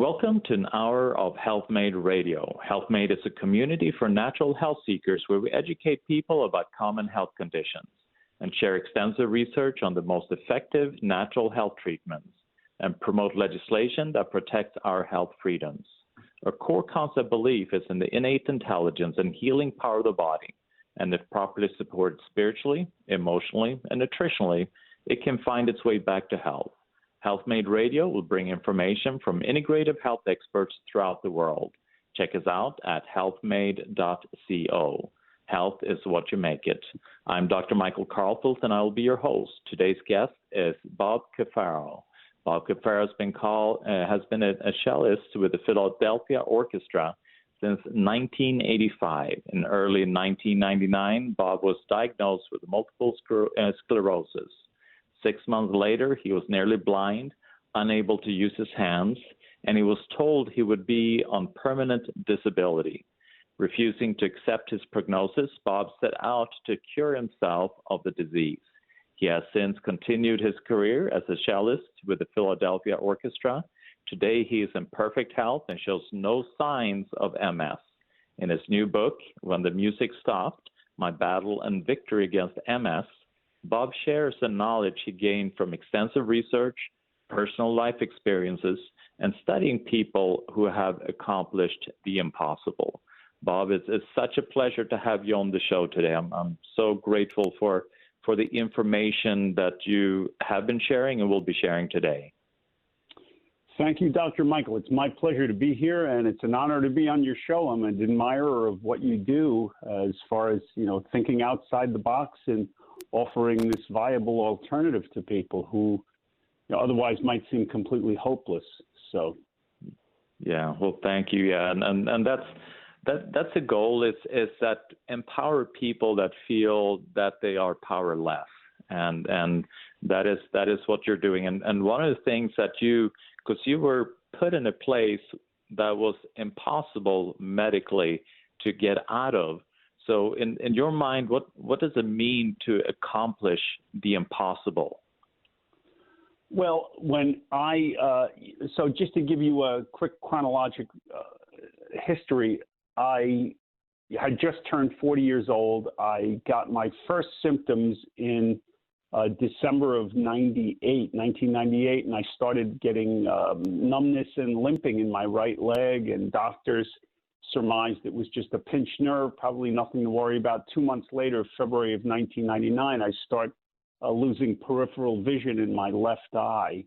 Welcome to an hour of HealthMade Radio. HealthMade is a community for natural health seekers where we educate people about common health conditions and share extensive research on the most effective natural health treatments and promote legislation that protects our health freedoms. Our core concept belief is in the innate intelligence and healing power of the body, and if properly supported spiritually, emotionally, and nutritionally, it can find its way back to health. HealthMade Radio will bring information from integrative health experts throughout the world. Check us out at healthmade.co. Health is what you make it. I'm Dr. Michael Karlfeldt, and I will be your host. Today's guest is Bob Cafaro. Bob Cafaro has been a cellist with the Philadelphia Orchestra since 1985. In early 1999, Bob was diagnosed with multiple sclerosis. 6 months later, he was nearly blind, unable to use his hands, and he was told he would be on permanent disability. Refusing to accept his prognosis, Bob set out to cure himself of the disease. He has since continued his career as a cellist with the Philadelphia Orchestra. Today, he is in perfect health and shows no signs of MS. In his new book, When the Music Stopped, My Battle and Victory Against MS, Bob shares the knowledge he gained from extensive research, personal life experiences, and studying people who have accomplished the impossible. Bob, it's such a pleasure to have you on the show today. I'm so grateful for the information that you have been sharing and will be sharing today. Thank you, Dr. Michael. It's my pleasure to be here, and it's an honor to be on your show. I'm an admirer of what you do as far as, thinking outside the box and offering this viable alternative to people who otherwise might seem completely hopeless. So, yeah, well, thank you. Yeah, and that's the goal is that empower people that feel that they are powerless, and that is what you're doing. And one of the things that because you were put in a place that was impossible medically to get out of. So in your mind, what does it mean to accomplish the impossible? Well, so just to give you a quick chronologic history, I had just turned 40 years old. I got my first symptoms in December of 1998, and I started getting numbness and limping in my right leg, and doctors surmised it was just a pinched nerve, probably nothing to worry about. 2 months later, February of 1999, I start losing peripheral vision in my left eye.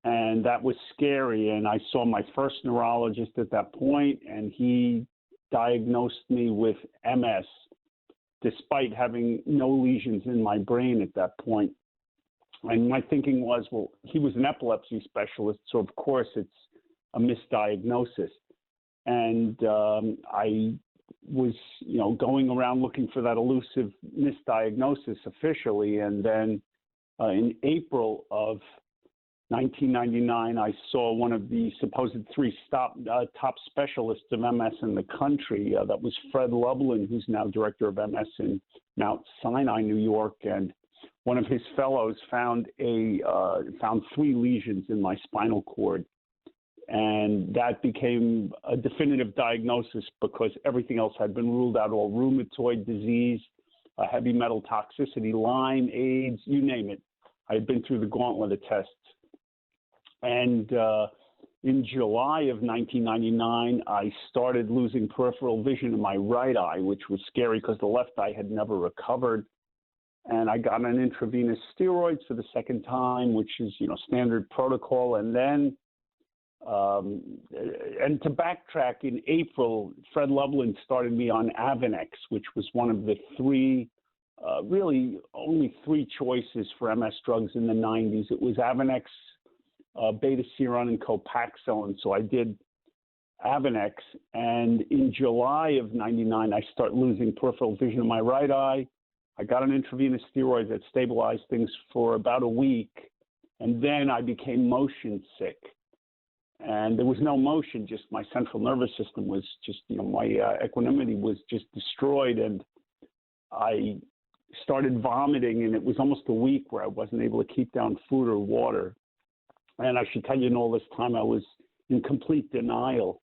And that was scary. And I saw my first neurologist at that point, and he diagnosed me with MS, despite having no lesions in my brain at that point. And my thinking was, well, he was an epilepsy specialist, so of course it's a misdiagnosis. And I was, going around looking for that elusive misdiagnosis officially. And then in April of 1999, I saw one of the supposed three top specialists of MS in the country. That was Fred Lublin, who's now director of MS in Mount Sinai, New York. And one of his fellows found 3 lesions in my spinal cord. And that became a definitive diagnosis because everything else had been ruled out, all rheumatoid disease, heavy metal toxicity, Lyme, AIDS, you name it. I had been through the gauntlet of tests. And in July of 1999, I started losing peripheral vision in my right eye, which was scary because the left eye had never recovered. And I got an intravenous steroids for the second time, which is, standard protocol. And then and to backtrack, in April, Fred Lublin started me on Avonex, which was one of the really only 3 choices for MS drugs in the 90s. It was Avonex, beta-seron, and Copaxone. And so I did Avonex. And in July of 99, I start losing peripheral vision in my right eye. I got an intravenous steroid that stabilized things for about a week. And then I became motion sick. And there was no motion, just my central nervous system was just, my equanimity was just destroyed. And I started vomiting, and it was almost a week where I wasn't able to keep down food or water. And I should tell you, in all this time, I was in complete denial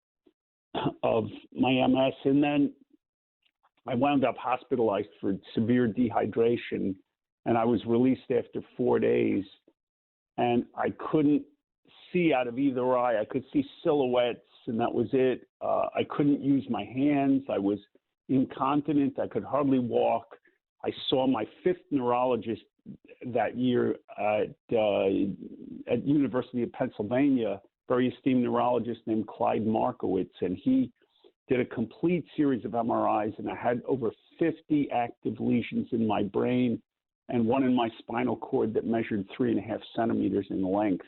of my MS. And then I wound up hospitalized for severe dehydration, and I was released after 4 days. And I couldn't see out of either eye. I could see silhouettes, and that was it. I couldn't use my hands. I was incontinent. I could hardly walk. I saw my 5th neurologist that year at University of Pennsylvania, very esteemed neurologist named Clyde Markowitz, and he did a complete series of MRIs, and I had over 50 active lesions in my brain and one in my spinal cord that measured 3.5 centimeters in length.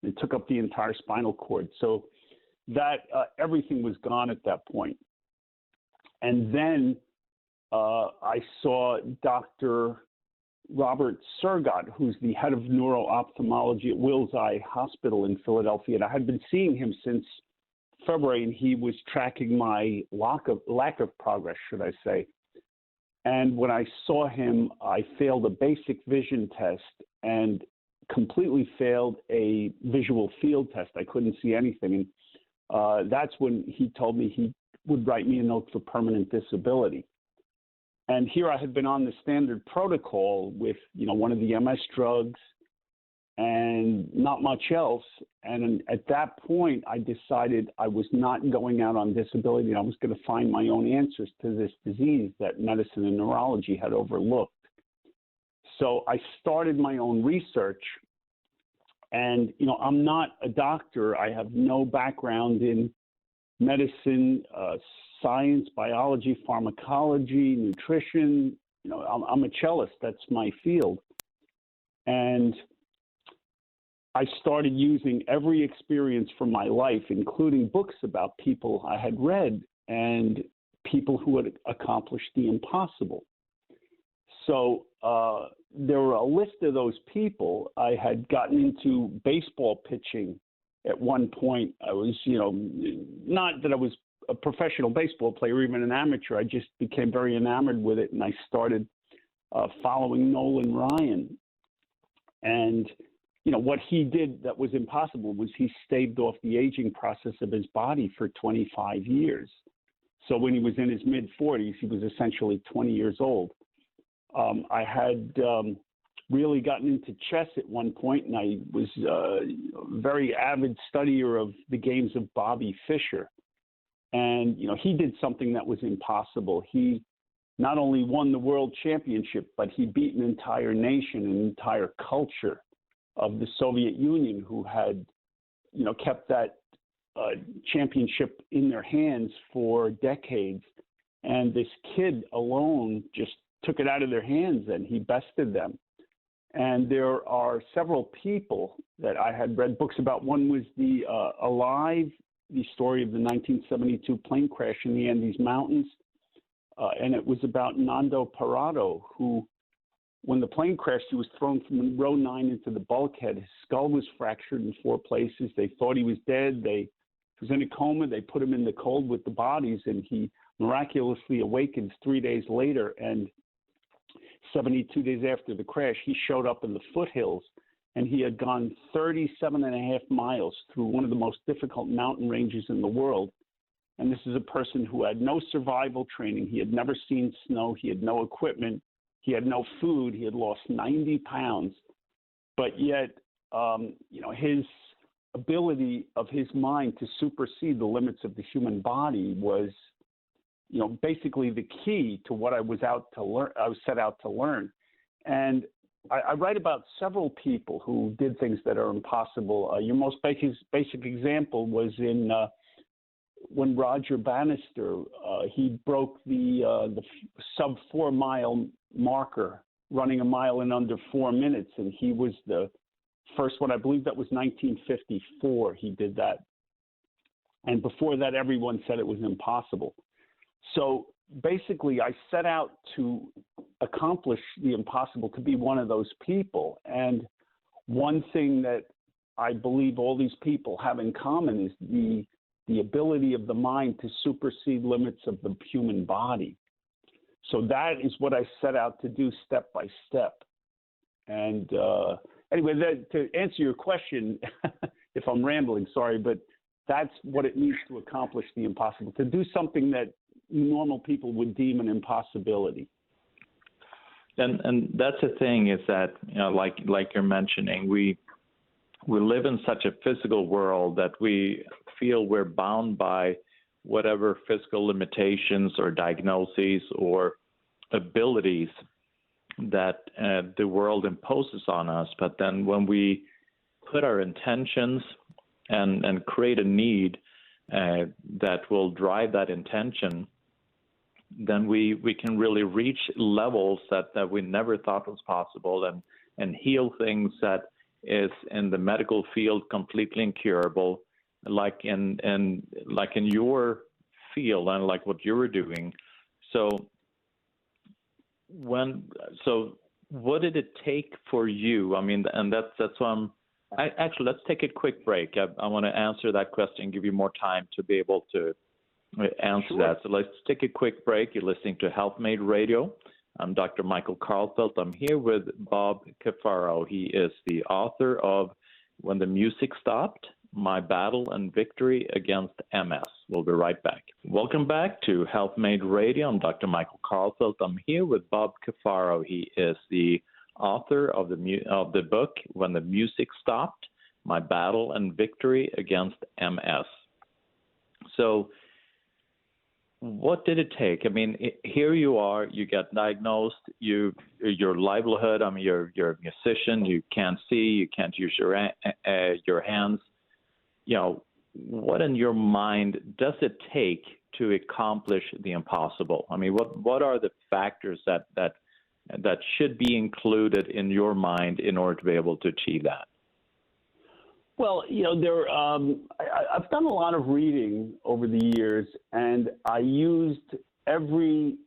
It took up the entire spinal cord. So that everything was gone at that point. And then I saw Dr. Robert Surgott, who's the head of neuro-ophthalmology at Wills Eye Hospital in Philadelphia. And I had been seeing him since February, and he was tracking my lack of progress, should I say. And when I saw him, I failed a basic vision test and completely failed a visual field test. I couldn't see anything. And that's when he told me he would write me a note for permanent disability. And here I had been on the standard protocol with, one of the MS drugs and not much else. And at that point, I decided I was not going out on disability. I was going to find my own answers to this disease that medicine and neurology had overlooked. So I started my own research. And, I'm not a doctor. I have no background in medicine, science, biology, pharmacology, nutrition. I'm a cellist. That's my field. And I started using every experience from my life, including books about people I had read and people who had accomplished the impossible. So there were a list of those people. I had gotten into baseball pitching at one point. I was, not that I was a professional baseball player, even an amateur. I just became very enamored with it, and I started following Nolan Ryan. And, what he did that was impossible was he staved off the aging process of his body for 25 years. So when he was in his mid-40s, he was essentially 20 years old. I had really gotten into chess at one point, and I was a very avid studier of the games of Bobby Fischer. And, he did something that was impossible. He not only won the world championship, but he beat an entire nation, an entire culture of the Soviet Union who had, kept that championship in their hands for decades. And this kid alone just took it out of their hands, and he bested them. And there are several people that I had read books about. One was the Alive, the story of the 1972 plane crash in the Andes Mountains. And it was about Nando Parado, who, when the plane crashed, he was thrown from row 9 into the bulkhead. His skull was fractured in 4 places. They thought he was dead. He was in a coma. They put him in the cold with the bodies, and he miraculously awakens 3 days later. And 72 days after the crash, he showed up in the foothills, and he had gone 37.5 miles through one of the most difficult mountain ranges in the world. And this is a person who had no survival training. He had never seen snow. He had no equipment. He had no food. He had lost 90 pounds. But yet, his ability of his mind to supersede the limits of the human body was, basically the key to what I was set out to learn. And I write about several people who did things that are impossible. Your most basic example was in when Roger Bannister, he broke the sub 4 mile marker, running a mile in under 4 minutes. And he was the first one. I believe that was 1954. He did that. And before that, everyone said it was impossible. So basically, I set out to accomplish the impossible, to be one of those people. And one thing that I believe all these people have in common is the ability of the mind to supersede limits of the human body. So that is what I set out to do step by step. And anyway, to answer your question, if I'm rambling, sorry, but That's what it means to accomplish the impossible, to do something that normal people would deem an impossibility. And that's the thing, is that, like you're mentioning, we live in such a physical world that we feel we're bound by whatever physical limitations or diagnoses or abilities that the world imposes on us. But then when we put our intentions and create a need that will drive that intention, then we can really reach levels that we never thought was possible, and heal things that is in the medical field completely incurable, like in your field and like what you were doing. So what did it take for you? I mean, and that's why actually, let's take a quick break. I want to answer that question, give you more time to be able to answer Sure. that. So let's take a quick break. You're listening to Health Made Radio. I'm Dr. Michael Karlfeldt. I'm here with Bob Cafaro. He is the author of When the Music Stopped, My Battle and Victory Against MS. We'll be right back. Welcome back to Health Made Radio. I'm Dr. Michael Karlfeldt. I'm here with Bob Cafaro. He is the author of the book When the Music Stopped, My Battle and Victory Against MS. So what did it take? I mean, here you are, you got diagnosed, your livelihood, I mean, you're a musician, you can't see, you can't use your hands. What in your mind does it take to accomplish the impossible? I mean, what are the factors that should be included in your mind in order to be able to achieve that? Well, I've done a lot of reading over the years, and I used every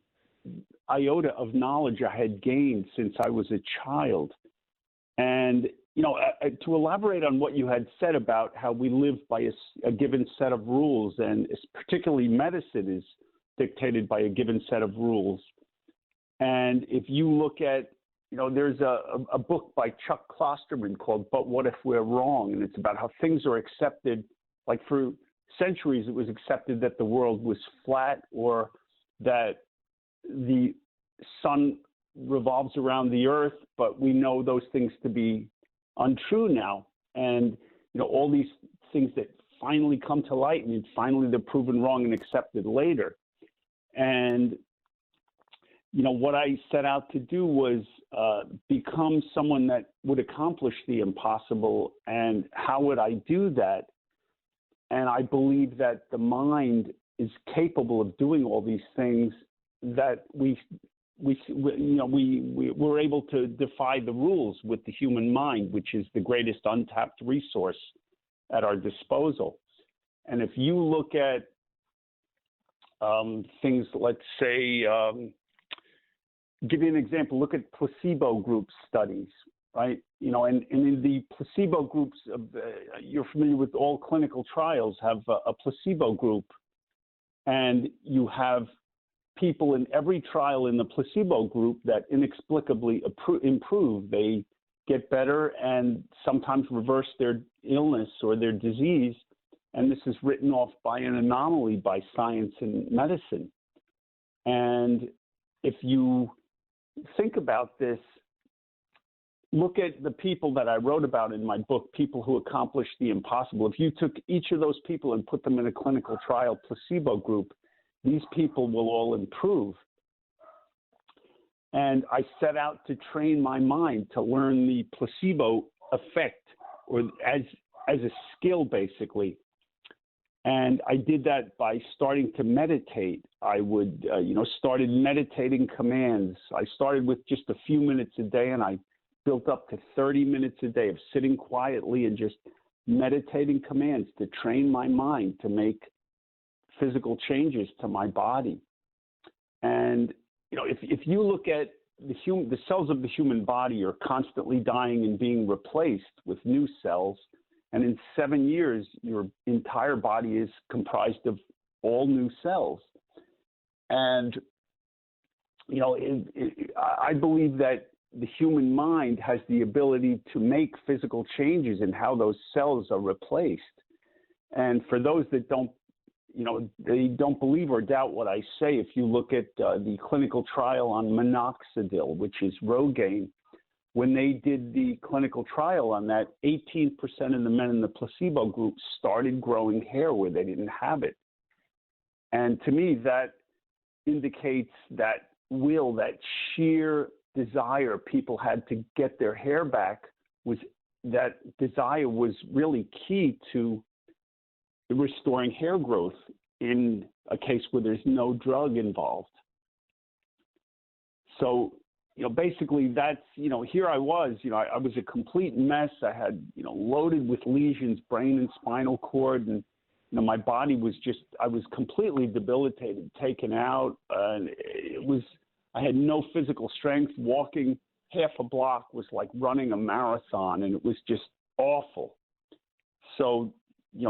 iota of knowledge I had gained since I was a child. And, to elaborate on what you had said about how we live by a given set of rules, and particularly medicine is dictated by a given set of rules. And if you look at, there's a book by Chuck Klosterman called But What If We're Wrong? And it's about how things are accepted. Like for centuries, it was accepted that the world was flat, or that the sun revolves around the earth, but we know those things to be untrue now. And, all these things that finally come to light, and finally they're proven wrong and accepted later. And what I set out to do was become someone that would accomplish the impossible. And how would I do that? And I believe that the mind is capable of doing all these things, that we're able to defy the rules with the human mind, which is the greatest untapped resource at our disposal. And if you look at things, let's say, give you an example, look at placebo group studies, right? And in the placebo groups, you're familiar with all clinical trials have a placebo group, and you have people in every trial in the placebo group that inexplicably improve. They get better and sometimes reverse their illness or their disease. And this is written off by an anomaly by science and medicine. And if you think about this, look at the people that I wrote about in my book, people who accomplished the impossible. If you took each of those people and put them in a clinical trial placebo group, these people will all improve. And I set out to train my mind to learn the placebo effect, or as a skill, basically. And I did that by starting to meditate. I would, started meditating commands. I started with just a few minutes a day, and I built up to 30 minutes a day of sitting quietly and just meditating commands to train my mind to make physical changes to my body. And, if you look at the cells of the human body are constantly dying and being replaced with new cells. And in 7 years, your entire body is comprised of all new cells. And, I believe that the human mind has the ability to make physical changes in how those cells are replaced. And for those that don't, they don't believe or doubt what I say, if you look at the clinical trial on minoxidil, which is Rogaine, when they did the clinical trial on that, 18% of the men in the placebo group started growing hair where they didn't have it. And to me, that indicates that will, that sheer desire people had to get their hair back, that desire was really key to restoring hair growth in a case where there's no drug involved. So, basically that's, here I was, I was a complete mess. I had, loaded with lesions, brain and spinal cord, and, my body was I was completely debilitated, taken out, and I had no physical strength. Walking half a block was like running a marathon, and it was just awful. So,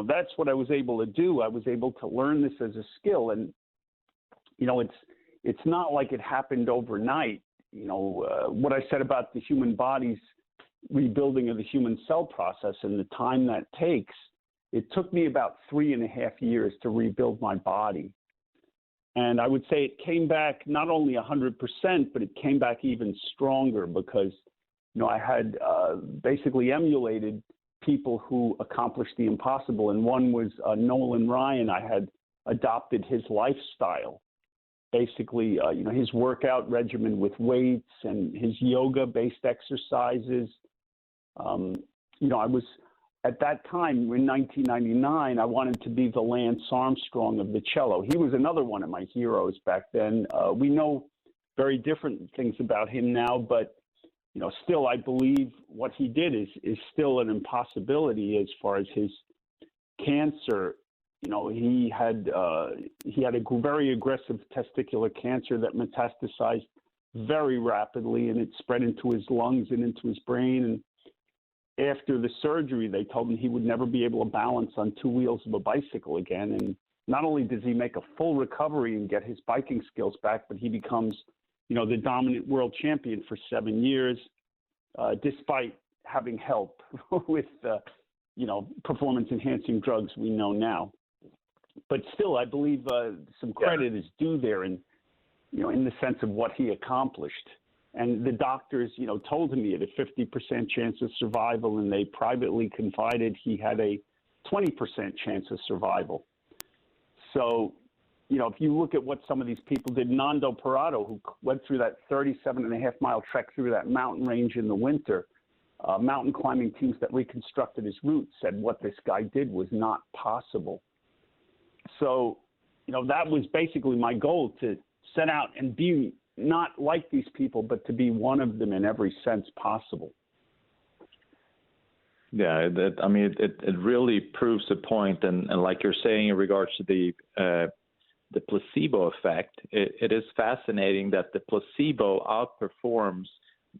that's what I was able to do. I was able to learn this as a skill, and, it's not like it happened overnight. What I said about the human body's rebuilding of the human cell process and the time that takes, it took me about 3.5 years to rebuild my body. And I would say it came back not only 100%, but it came back even stronger because, I had basically emulated people who accomplished the impossible. And one was Nolan Ryan. I had adopted his lifestyle. Basically, his workout regimen with weights and his yoga-based exercises. I was, at that time, in 1999, I wanted to be the Lance Armstrong of the cello. He was another one of my heroes back then. We know very different things about him now, but, still I believe what he did is still an impossibility as far as his cancer. He had a very aggressive testicular cancer that metastasized very rapidly, and it spread into his lungs and into his brain. And after the surgery, they told him he would never be able to balance on two wheels of a bicycle again. And not only does he make a full recovery and get his biking skills back, but he becomes, the dominant world champion for 7 years, despite having help with, performance-enhancing drugs we know now. But still, I believe some credit is due there in the sense of what he accomplished. And the doctors, told him he had a 50% chance of survival, and they privately confided he had a 20% chance of survival. So, if you look at what some of these people did, Nando Parado, who went through that 37.5-mile trek through that mountain range in the winter, mountain climbing teams that reconstructed his route said what this guy did was not possible. So, that was basically my goal, to set out and be not like these people, but to be one of them in every sense possible. Yeah, it really proves the point. And like you're saying in regards to the placebo effect, it is fascinating that the placebo outperforms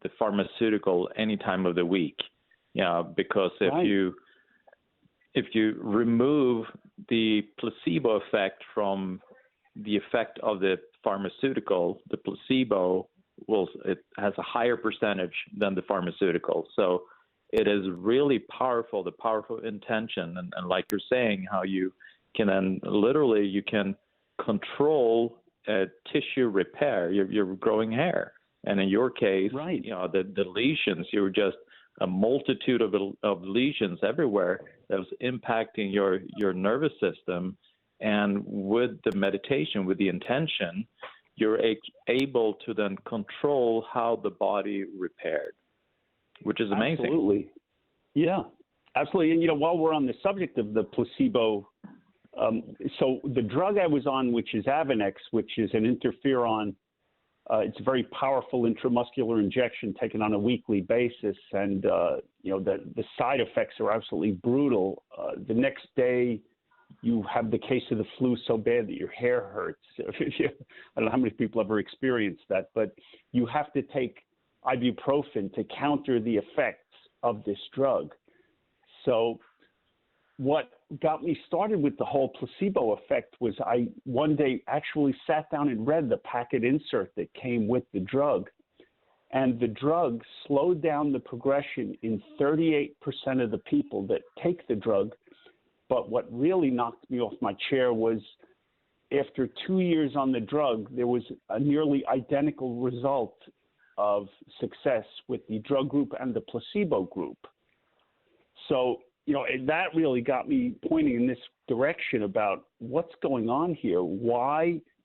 the pharmaceutical any time of the week. Because if you remove the placebo effect from the effect of the pharmaceutical, the placebo it has a higher percentage than the pharmaceutical. So it is really powerful, the powerful intention. And like you're saying, how you can then literally, you can control tissue repair. You're growing hair. And in your case, right. The lesions, you were just a multitude of lesions everywhere that was impacting your nervous system. And with the meditation, with the intention, you're able to then control how the body repaired, which is amazing. Absolutely. Yeah, absolutely. And, while we're on the subject of the placebo, so the drug I was on, which is Avonex, which is an interferon, it's a very powerful intramuscular injection taken on a weekly basis. And, the side effects are absolutely brutal. The next day, you have the case of the flu so bad that your hair hurts. I don't know how many people ever experienced that, but you have to take ibuprofen to counter the effects of this drug. So what got me started with the whole placebo effect was I one day actually sat down and read the packet insert that came with the drug. And the drug slowed down the progression in 38% of the people that take the drug But what really knocked me off my chair was after 2 years on the drug, there was a nearly identical result of success with the drug group and the placebo group. So, that really got me pointing in this direction about what's going on here.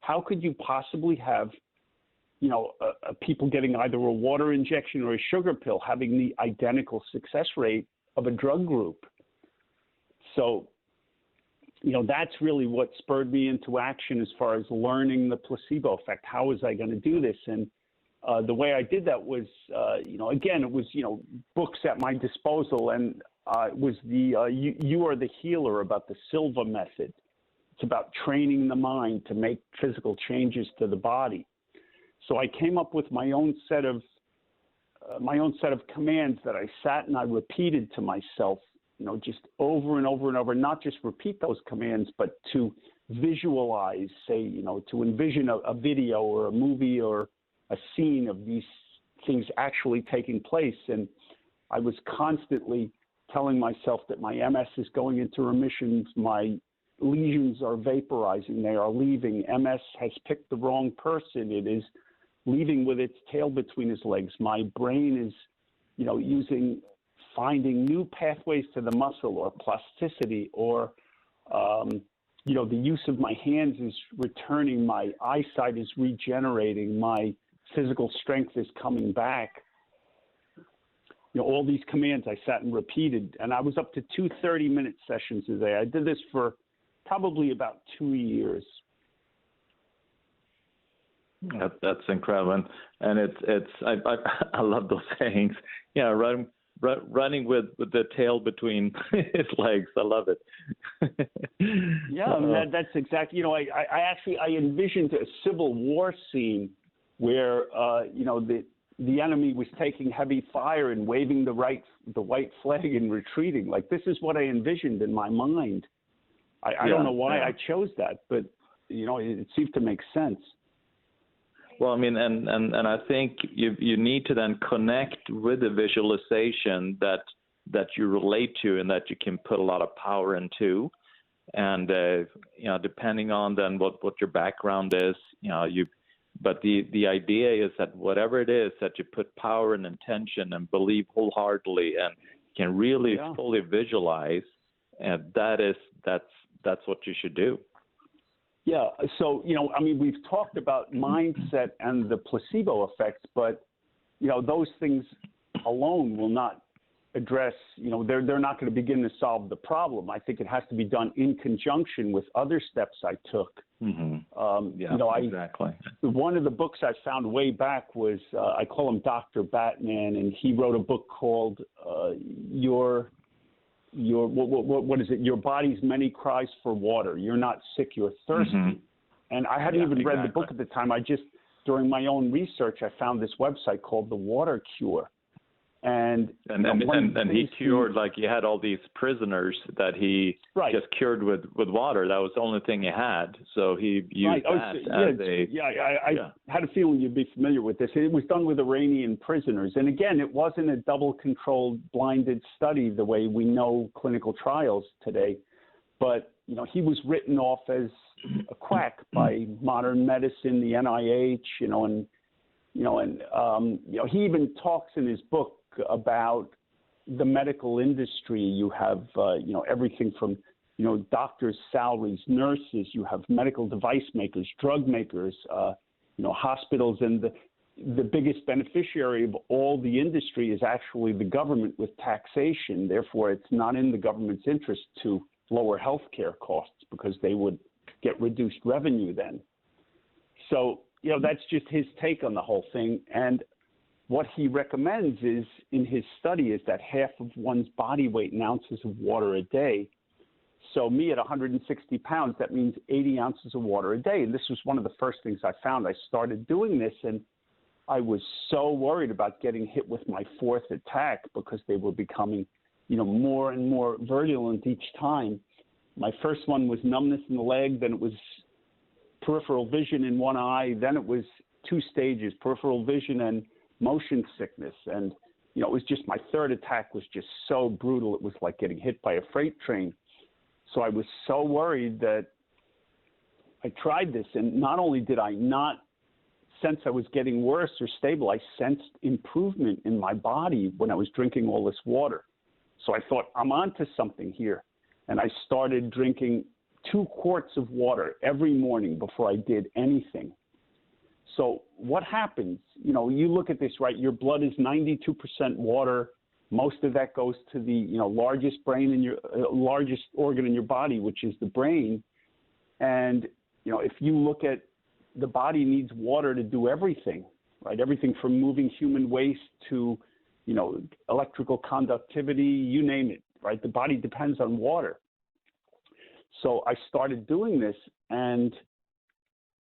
How could you possibly have, people getting either a water injection or a sugar pill having the identical success rate of a drug group? So, that's really what spurred me into action as far as learning the placebo effect. How was I going to do this? And the way I did that was, again, it was, books at my disposal, and it was the You Are the Healer about the Silva method. It's about training the mind to make physical changes to the body. So I came up with my own set of commands that I sat and I repeated to myself, just over and over and over, not just repeat those commands, but to visualize, say, to envision a video or a movie or a scene of these things actually taking place. And I was constantly telling myself that my MS is going into remission, my lesions are vaporizing, they are leaving, MS has picked the wrong person, it is leaving with its tail between his legs. My brain is, finding new pathways to the muscle or plasticity, or, the use of my hands is returning, my eyesight is regenerating, my physical strength is coming back. All these commands I sat and repeated, and I was up to 2 30-minute sessions a day. I did this for probably about 2 years. That's incredible, and I love those sayings. Yeah, running with the tail between his legs. I love it. Yeah, that's exactly. I envisioned a Civil War scene where the enemy was taking heavy fire and waving the white flag and retreating. Like, this is what I envisioned in my mind. I don't know why I chose that, but it seemed to make sense. Well, I mean, and I think you need to then connect with the visualization that you relate to and that you can put a lot of power into, and depending on then what your background is, But the idea is that whatever it is that you put power and intention and believe wholeheartedly and can really fully visualize, and that's what you should do. Yeah. So, we've talked about mindset and the placebo effects, but, those things alone will not address, they're not going to begin to solve the problem. I think it has to be done in conjunction with other steps I took. Mm-hmm. Exactly. One of the books I found way back was, I call him Dr. Batman, and he wrote a book called what is it? Your body's many cries for water. You're not sick, you're thirsty. Mm-hmm. And I hadn't even read the book at the time. During my own research, I found this website called The Water Cure. And he cured, like, he had all these prisoners that he just cured with water. That was the only thing he had. So he used I had a feeling you'd be familiar with this. It was done with Iranian prisoners. And again, it wasn't a double-controlled, blinded study the way we know clinical trials today. But, he was written off as a quack by modern medicine, the NIH, he even talks in his book about the medical industry. You have, everything from, doctors' salaries, nurses, you have medical device makers, drug makers, hospitals, and the biggest beneficiary of all the industry is actually the government with taxation. Therefore, it's not in the government's interest to lower health care costs because they would get reduced revenue then. So, that's just his take on the whole thing. And what he recommends is, in his study, is that half of one's body weight in ounces of water a day. So me at 160 pounds, that means 80 ounces of water a day. And this was one of the first things I found. I started doing this, and I was so worried about getting hit with my fourth attack because they were becoming, more and more virulent each time. My first one was numbness in the leg, then it was peripheral vision in one eye, then it was 2 stages, peripheral vision and motion sickness. And, it was just, my third attack was just so brutal. It was like getting hit by a freight train. So I was so worried that I tried this, and not only did I not sense I was getting worse or stable, I sensed improvement in my body when I was drinking all this water. So I thought, I'm onto something here. And I started drinking 2 quarts of water every morning before I did anything. So what happens, you know, you look at this, right? Your blood is 92% water. Most of that goes to the, you know, largest organ in your body, which is the brain. And, you know, if you look at the body needs water to do everything, right? Everything from moving human waste to, you know, electrical conductivity, you name it, right? The body depends on water. So I started doing this, and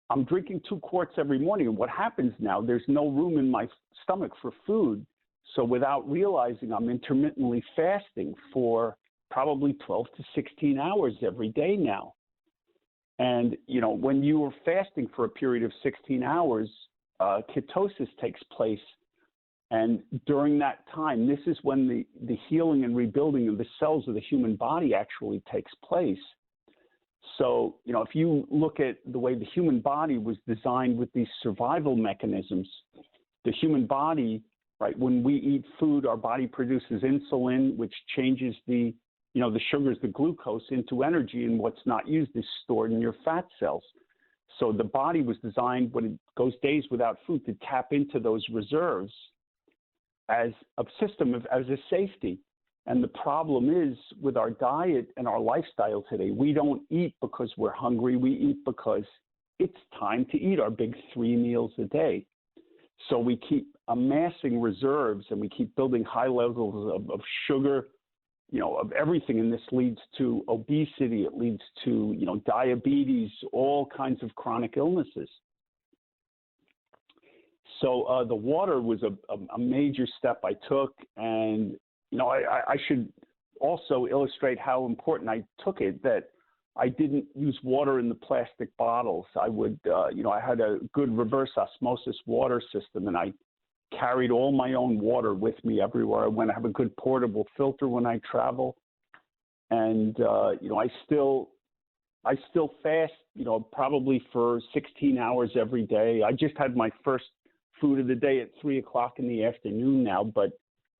I'm drinking 2 quarts every morning. And what happens now, there's no room in my stomach for food. So without realizing, I'm intermittently fasting for probably 12 to 16 hours every day now. And, you know, when you are fasting for a period of 16 hours, ketosis takes place. And during that time, this is when the healing and rebuilding of the cells of the human body actually takes place. So, you know, if you look at the way the human body was designed with these survival mechanisms, the human body, right, when we eat food, our body produces insulin, which changes the sugars, the glucose, into energy, and what's not used is stored in your fat cells. So the body was designed, when it goes days without food, to tap into those reserves as a system as a safety. And the problem is, with our diet and our lifestyle today, we don't eat because we're hungry. We eat because it's time to eat our big 3 meals a day. So we keep amassing reserves, and we keep building high levels of sugar, you know, of everything. And this leads to obesity. It leads to, you know, diabetes, all kinds of chronic illnesses. So the water was a major step I took. And, you know, I should also illustrate how important I took it, that I didn't use water in the plastic bottles. I would, you know, I had a good reverse osmosis water system, and I carried all my own water with me everywhere I went. I have a good portable filter when I travel. And, you know, I still fast, you know, probably for 16 hours every day. I just had my first food of the day at 3 o'clock in the afternoon now, but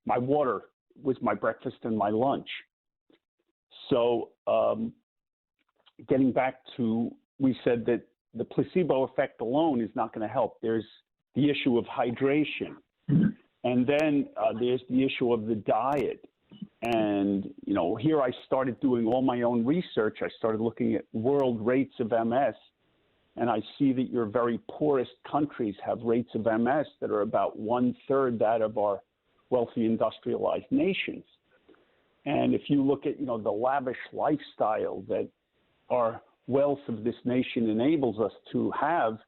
my water was my breakfast and my lunch. So getting back to, we said that the placebo effect alone is not going to help. There's the issue of hydration. And then there's the issue of the diet. And, you know, here I started doing all my own research. I started looking at world rates of MS, and I see that your very poorest countries have rates of MS that are about 1/3 that of our wealthy industrialized nations. And if you look at, you know, the lavish lifestyle that our wealth of this nation enables us to have,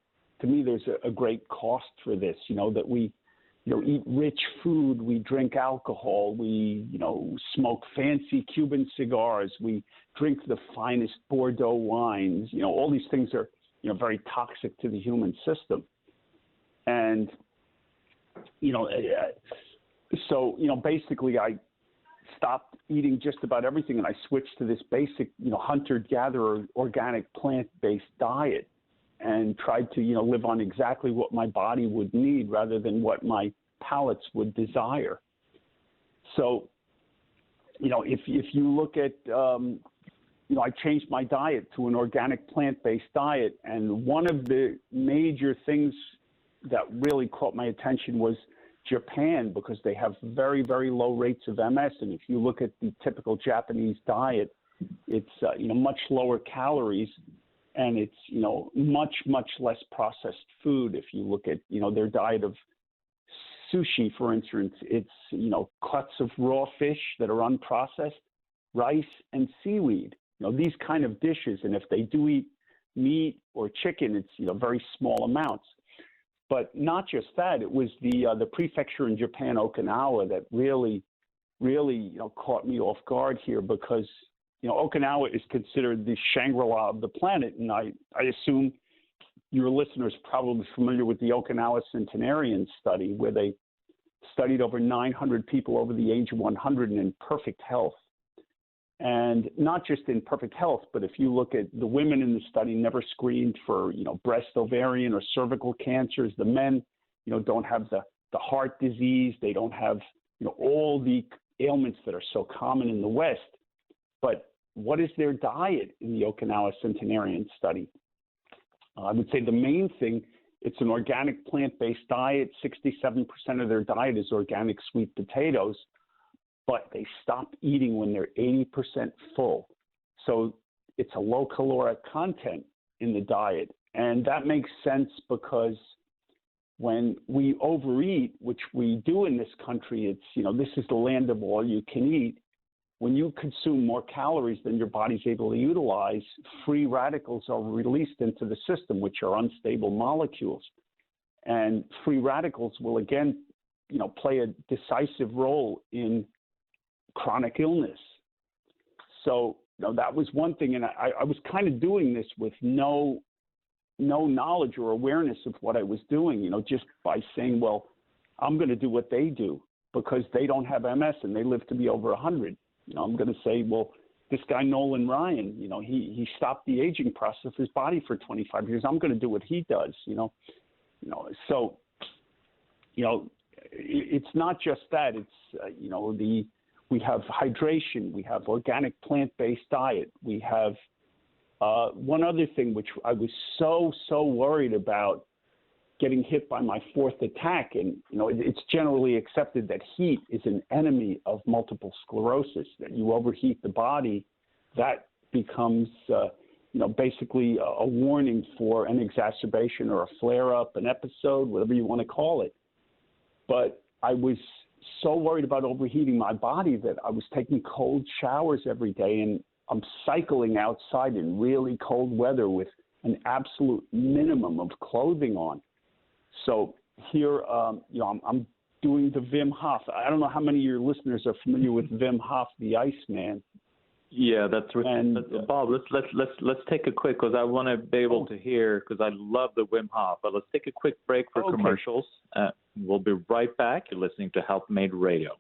to me, there's a great cost for this, you know, that we, you know, eat rich food, we drink alcohol, we, you know, smoke fancy Cuban cigars, we drink the finest Bordeaux wines, you know, all these things are, you know, very toxic to the human system. And, you know, so, you know, basically I stopped eating just about everything, and I switched to this basic, you know, hunter-gatherer, organic plant-based diet, and tried to, you know, live on exactly what my body would need rather than what my palates would desire. So, you know, if you look at, you know, I changed my diet to an organic plant-based diet, and one of the major things that really caught my attention was Japan, because they have very, very low rates of MS. And if you look at the typical Japanese diet, it's, you know, much lower calories, and it's, you know, much, much less processed food. If you look at, you know, their diet of sushi, for instance, it's, you know, cuts of raw fish that are unprocessed, rice, and seaweed. You know, these kind of dishes. And if they do eat meat or chicken, it's, you know, very small amounts. But not just that, it was the prefecture in Japan, Okinawa, that really, you know, caught me off guard here, because, you know, Okinawa is considered the Shangri-La of the planet. And I assume your listeners are probably familiar with the Okinawa Centenarian study, where they studied over 900 people over the age of 100 and in perfect health. And not just in perfect health, but if you look at the women in the study never screened for, breast, ovarian, or cervical cancers. The men, don't have the heart disease. They don't have, all the ailments that are so common in the West. But what is their diet in the Okinawa Centenarian study? I would say the main thing, it's an organic plant-based diet. 67% of their diet is organic sweet potatoes, but they stop eating when they're 80% full. So it's a low caloric content in the diet. And that makes sense because when we overeat, which we do in this country, it's, this is the land of all you can eat. When you consume more calories than your body's able to utilize, free radicals are released into the system, which are unstable molecules. And free radicals will, again, play a decisive role in chronic illness. So that was one thing. And I was kind of doing this with no knowledge or awareness of what I was doing, just by saying, well, I'm going to do what they do because they don't have MS and they live to be over 100. I'm going to say, well, this guy, Nolan Ryan, he stopped the aging process of his body for 25 years. I'm going to do what he does, So, it's not just that. It's, we have hydration. We have organic plant-based diet. We have one other thing, which I was so worried about, getting hit by my fourth attack. And, it's generally accepted that heat is an enemy of multiple sclerosis, that you overheat the body, that becomes, basically a warning for an exacerbation or a flare-up, an episode, whatever you want to call it. But I was so worried about overheating my body that I was taking cold showers every day, and I'm cycling outside in really cold weather with an absolute minimum of clothing on. So here, I'm doing the Wim Hof. I don't know how many of your listeners are familiar with Wim Hof, the Iceman. Yeah, that's right. And Bob, let's take a quick, because I want to be able to hear, because I love the Wim Hof. But let's take a quick break for commercials. We'll be right back. You're listening to Health Made Radio.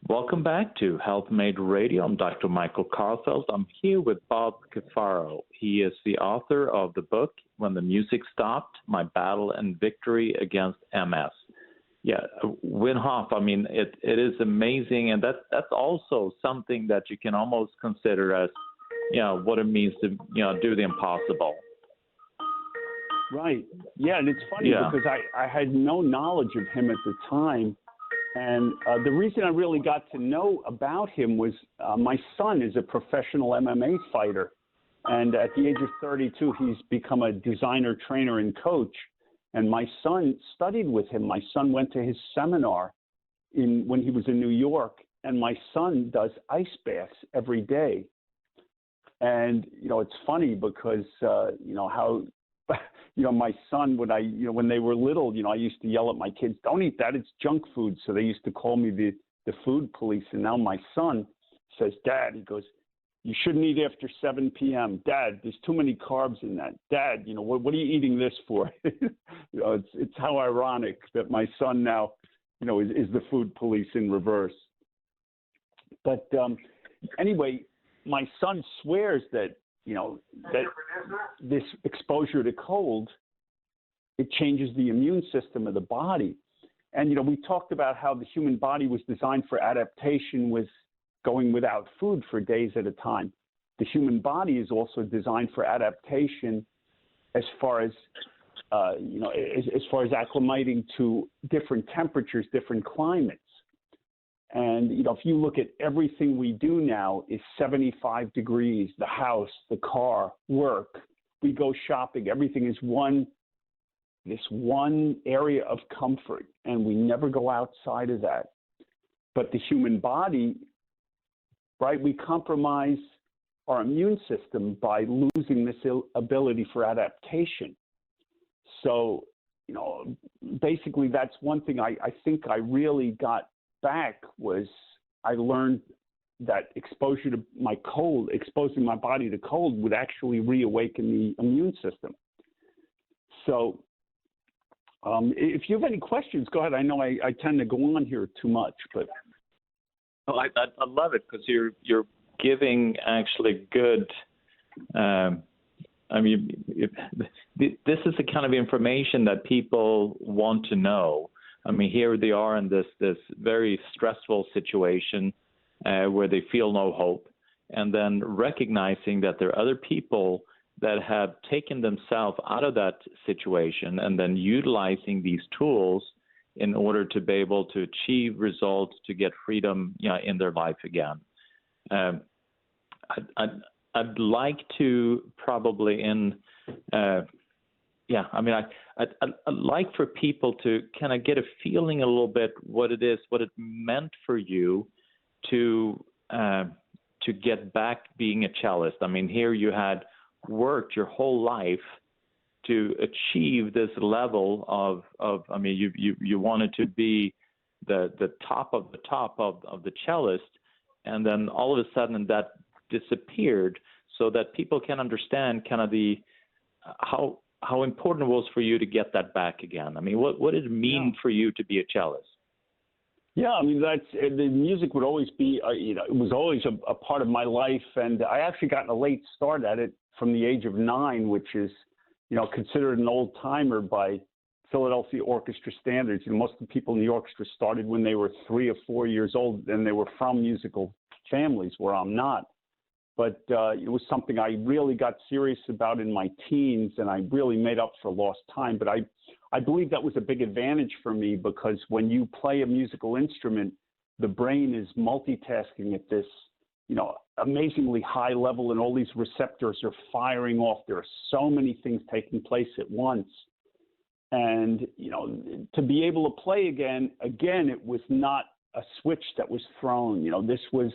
Welcome back to Health Made Radio. I'm Dr. Michael Karlfeldt. I'm here with Bob Cafaro. He is the author of the book, When the Music Stopped, My Battle and Victory Against MS. Yeah, Wim Hof, it is amazing. And that's also something that you can almost consider as, what it means to, do the impossible. Right. Yeah, and it's funny because I had no knowledge of him at the time. And the reason I really got to know about him was my son is a professional MMA fighter. And at the age of 32, he's become a designer, trainer, and coach. And my son studied with him. My son went to his seminar when he was in New York. And my son does ice baths every day. And, it's funny because, how my son, when they were little, I used to yell at my kids, don't eat that, it's junk food. So they used to call me the food police. And now my son says, Dad, he goes, you shouldn't eat after 7 p.m. Dad, there's too many carbs in that. Dad, what are you eating this for? It's how ironic that my son now, is the food police in reverse. But anyway, my son swears that, that this exposure to cold, it changes the immune system of the body. And, we talked about how the human body was designed for adaptation with going without food for days at a time. The human body is also designed for adaptation as far as, as far as acclimating to different temperatures, different climates. And, if you look at everything we do now is 75 degrees, the house, the car, work, we go shopping, everything is this one area of comfort, and we never go outside of that. But the human body, right, we compromise our immune system by losing this ability for adaptation. So, basically that's one thing I think I really got back was I learned that exposure to exposing my body to cold would actually reawaken the immune system. So if you have any questions, go ahead. I know I tend to go on here too much, but. Oh, I love it because you're giving actually good. This is the kind of information that people want to know. I mean, here they are in this very stressful situation where they feel no hope, and then recognizing that there are other people that have taken themselves out of that situation and then utilizing these tools in order to be able to achieve results, to get freedom, in their life again. I'd like to probably I'd like for people to kind of get a feeling a little bit what it meant for you to get back being a cellist. I mean, here you had worked your whole life to achieve this level of you wanted to be the top of the top of the cellist, and then all of a sudden that disappeared, so that people can understand kind of how important it was for you to get that back again. I mean, what did it mean for you to be a cellist? Yeah, I mean, the music would always be, it was always a part of my life, and I actually got a late start at it from the age of 9, which is, considered an old timer by Philadelphia Orchestra standards. Most of the people in the orchestra started when they were 3 or 4 years old, and they were from musical families, where I'm not. But it was something I really got serious about in my teens, and I really made up for lost time. But I believe that was a big advantage for me, because when you play a musical instrument, the brain is multitasking at this, amazingly high level, and all these receptors are firing off. There are so many things taking place at once. And, to be able to play again, it was not a switch that was thrown. This was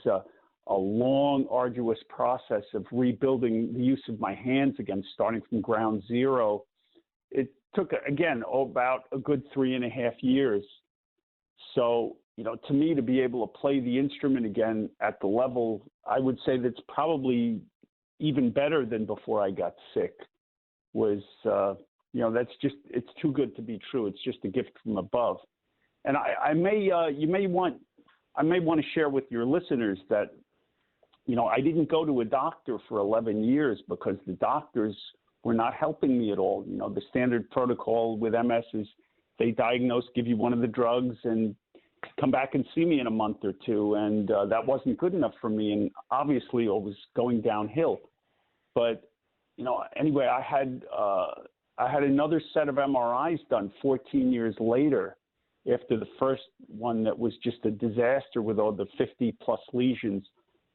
a long, arduous process of rebuilding the use of my hands again, starting from ground zero. It took, again, about a good 3.5 years. So, to me, to be able to play the instrument again at the level, I would say that's probably even better than before I got sick, was, that's just, it's too good to be true. It's just a gift from above. And I may want to share with your listeners that, I didn't go to a doctor for 11 years because the doctors were not helping me at all. The standard protocol with MS is they diagnose, give you one of the drugs, and come back and see me in a month or two. And that wasn't good enough for me. And obviously it was going downhill. But, anyway, I had another set of MRIs done 14 years later, after the first one that was just a disaster with all the 50+ lesions.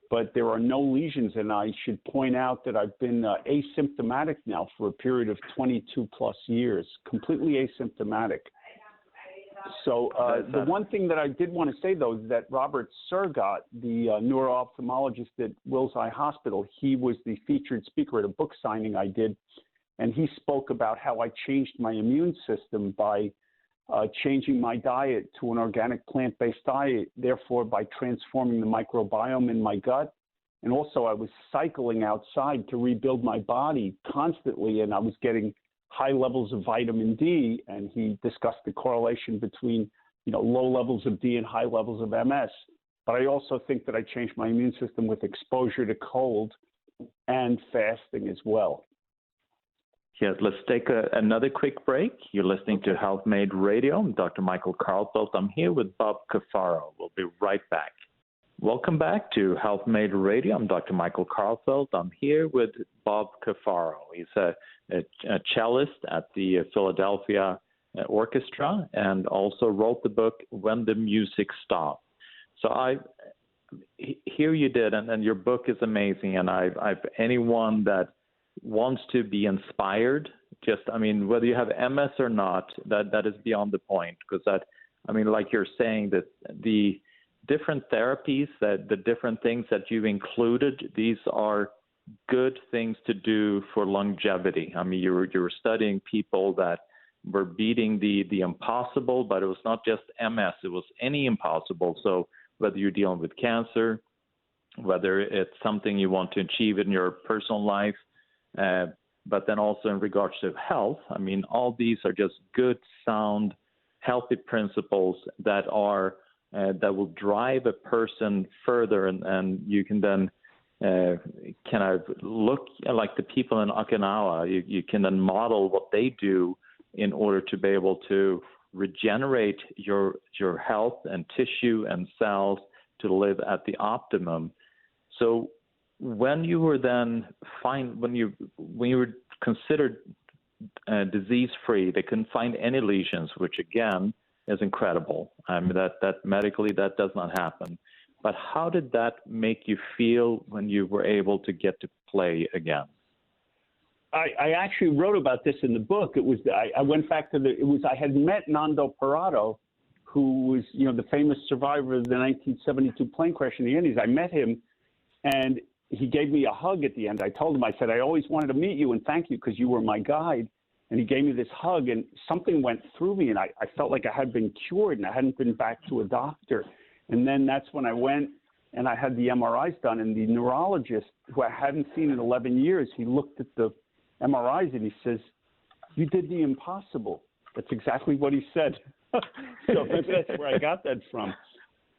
But there are no lesions, and I should point out that I've been asymptomatic now for a period of 22+ years, completely asymptomatic. So the one thing that I did want to say, though, is that Robert Surgott, the neuro-ophthalmologist at Wills Eye Hospital, he was the featured speaker at a book signing I did, and he spoke about how I changed my immune system by changing my diet to an organic plant-based diet, therefore by transforming the microbiome in my gut. And also I was cycling outside to rebuild my body constantly, and I was getting high levels of vitamin D, and he discussed the correlation between, low levels of D and high levels of MS. But I also think that I changed my immune system with exposure to cold and fasting as well. Yes, let's take another quick break. You're listening to Health Made Radio. I'm Dr. Michael Karlfeldt. I'm here with Bob Cafaro. We'll be right back. Welcome back to Health Made Radio. I'm Dr. Michael Karlfeldt. I'm here with Bob Cafaro. He's a cellist at the Philadelphia Orchestra, and also wrote the book When the Music Stopped. So here you did, and your book is amazing. And I've anyone that wants to be inspired, whether you have MS or not, that is beyond the point, because like you're saying, that the different therapies, that the different things that you've included, these are good things to do for longevity. You were studying people that were beating the impossible, but it was not just MS, it was any impossible. So whether you're dealing with cancer, whether it's something you want to achieve in your personal life, but then also in regards to health, all these are just good, sound, healthy principles that will drive a person further, and you can then kind of look like the people in Okinawa. You can then model what they do in order to be able to regenerate your health and tissue and cells to live at the optimum. So when you were then when you were considered disease-free, they couldn't find any lesions, which again is incredible. I mean, that medically that does not happen. But how did that make you feel when you were able to get to play again? I actually wrote about this in the book. I went back to I had met Nando Parado, who was, the famous survivor of the 1972 plane crash in the Andes. I met him, and he gave me a hug at the end. I told him, I said, I always wanted to meet you and thank you because you were my guide. And he gave me this hug, and something went through me, and I felt like I had been cured, and I hadn't been back to a doctor. And then that's when I went and I had the MRIs done, and the neurologist, who I hadn't seen in 11 years, he looked at the MRIs and he says, "You did the impossible." That's exactly what he said. So that's where I got that from.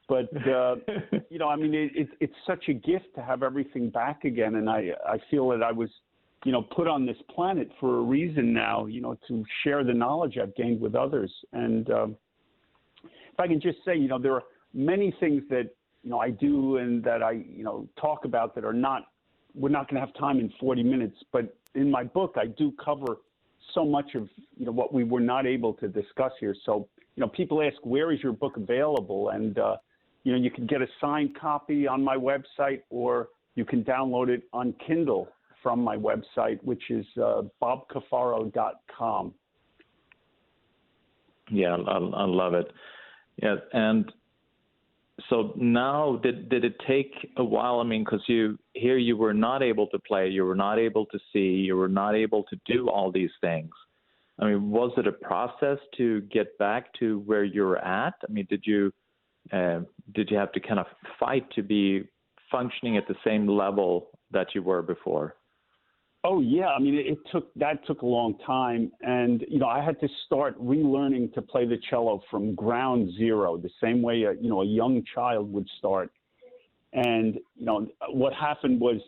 But, I mean, it's such a gift to have everything back again. And I feel that I was, put on this planet for a reason now, to share the knowledge I've gained with others. And if I can just say, there are many things that, I do and that I, talk about that we're not going to have time in 40 minutes. But in my book, I do cover so much of, what we were not able to discuss here. So, people ask, where is your book available? And, you can get a signed copy on my website, or you can download it on Kindle from my website, which is bobcafaro.com. Yeah, I love it. Yeah, and so now, did it take a while? I mean, because you were not able to play, you were not able to see, you were not able to do all these things. I mean, was it a process to get back to where you're at? I mean, did you have to kind of fight to be functioning at the same level that you were before? Oh, yeah. I mean, that took a long time. And, I had to start relearning to play the cello from ground zero, the same way, a young child would start. And, what happened was,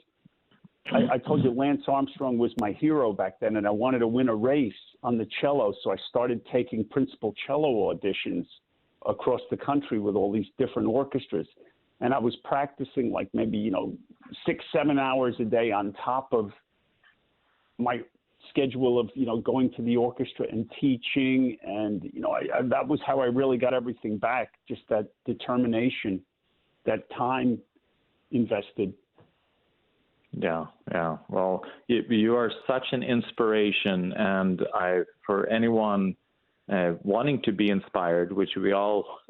I told you Lance Armstrong was my hero back then, and I wanted to win a race on the cello. So I started taking principal cello auditions across the country with all these different orchestras. And I was practicing like maybe, 6-7 hours a day on top of my schedule of, going to the orchestra and teaching. And, that was how I really got everything back, just that determination, that time invested. Yeah. Well, you are such an inspiration. And for anyone wanting to be inspired, which we all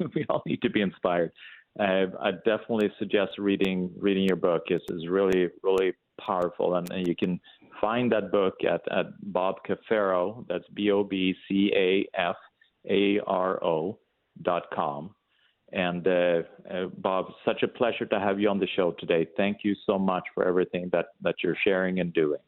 need to be inspired, I definitely suggest reading your book. It's really, really powerful. And you can find that book at Bob Cafaro, that's BobCafaro.com. And Bob, such a pleasure to have you on the show today. Thank you so much for everything that you're sharing and doing.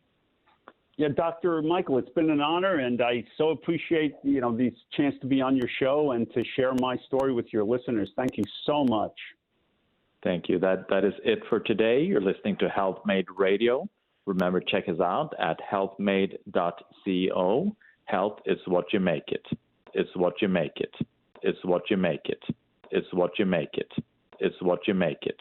Yeah, Dr. Michael, it's been an honor, and I so appreciate, this chance to be on your show and to share my story with your listeners. Thank you so much. Thank you. That is it for today. You're listening to Health Made Radio. Remember, check us out at healthmade.co. Health is what you make it. It's what you make it. It's what you make it. It's what you make it. It's what you make it.